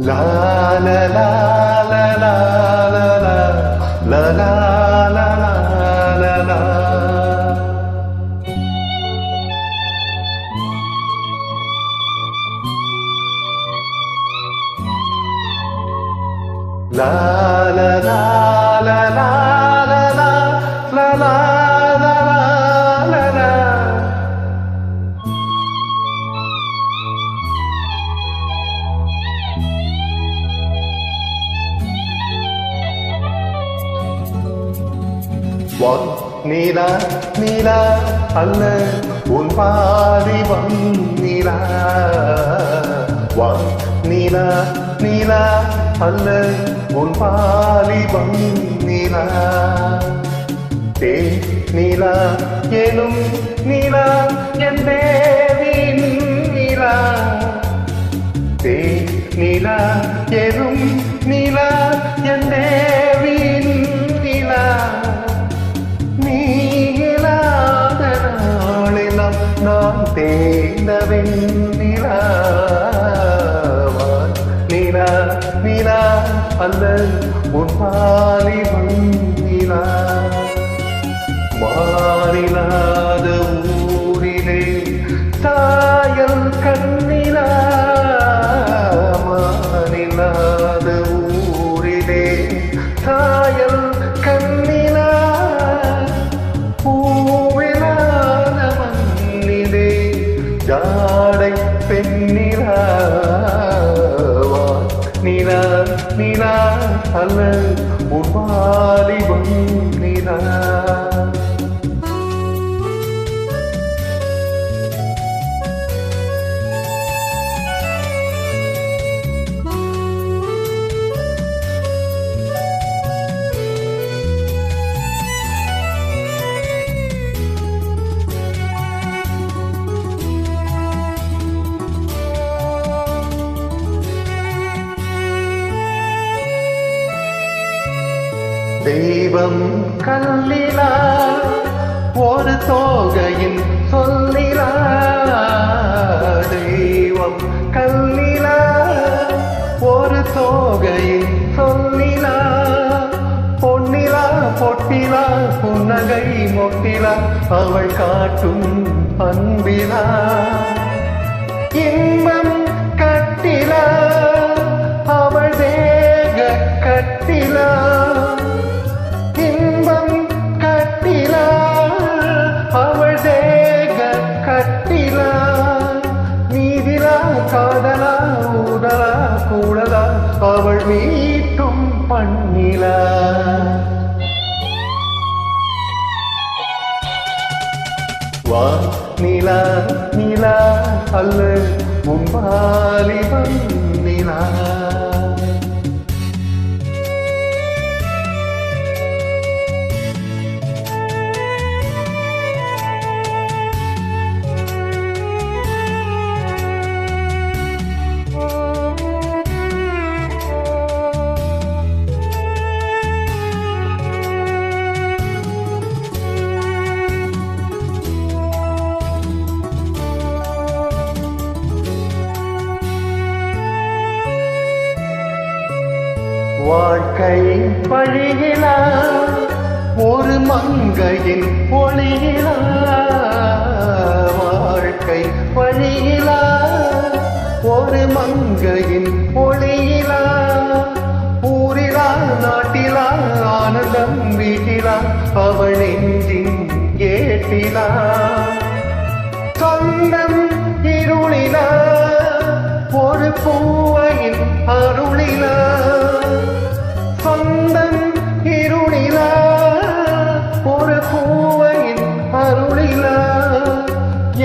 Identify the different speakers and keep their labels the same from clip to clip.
Speaker 1: La la la la la la la la la la la la. La la la la la la la la la la la la. வான் நீலா நீலா அல்ல உன் பாரிவம் நீலா. வான் நீலா நீலா அல்ல உன் பாலிவம் நீலா. தே நீலா எனும் நீலா என் தேவின் நீலா. தே நீலா எனும் நீலா என் தேவின் நீலா. நீ இல்லாத நாளெல்லாம் நான் தேர்ந்தவன் நிலா. நிலா நிலா அல்ல உன் பாலிவம் நிலா. மாறிலாத ஊரிலே சாயல் கண்ணிலா. மாறிலாத ஊரிலே சாயல் கண்ணிலா. பூவிலாத மண்ணிலே ஜாடை பெண்ணிலா. நிலா நிலா அல்ல உன் பாலிவம் நிலா. தெய்வம் கல்லிலா ஒரு தோகையின் சொல்லிலா. தெய்வம் கல்லிலா ஒரு தோகையின் சொல்லிலா. பொன்னிலா பொட்டிலா புன்னகை மொட்டிலா அவள் காட்டும் அன்பிலா. இன்பம் கட்டிலா அவள் தேக கட்டிலா. இன்பம் கட்டிலா அவள் தேக கட்டிலா. நீதிலா காதலா ஊதலா கூடலா அவள் மீட்டும் பண்ணிலா. வா நிலா நிலா அல்ல உன் பாலிவம் நிலா. வாழ்க்கை வழியிலா ஒரு மங்கையின் ஒளியிலா. வாழ்க்கை வழியிலா ஒரு மங்கையின் ஒளியிலா. ஊரிலா நாட்டிலா ஆனந்தம் வீட்டிலா அவள் நெஞ்சின் ஏட்டிலா. சொந்தம் இருளிலா ஒரு பூவையின் அருளிலா. சொந்தம் இருளிலா ஒரு பூவையின் அருளிலா.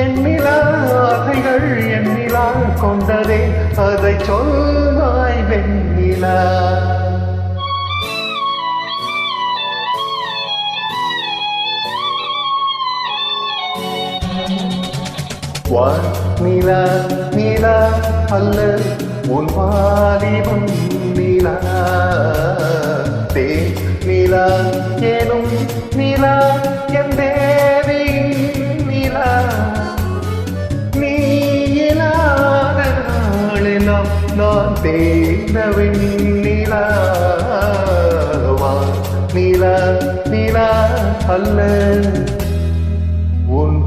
Speaker 1: எண்ணிலா ஆசைகள் எண்ணிலா கொண்டதே அதை சொல்வாய் வெண்ணிலா. வா நிலா நிலா அல்ல உன் பாலிவம் நிலா. தே நிலா எனும் நிலா என் தேவின் நிலா. நீ இல்லாத நாளெல்லாம் நான் தேர்ந்த வெண்ணிலா நிலா நிலா அல்ல உன்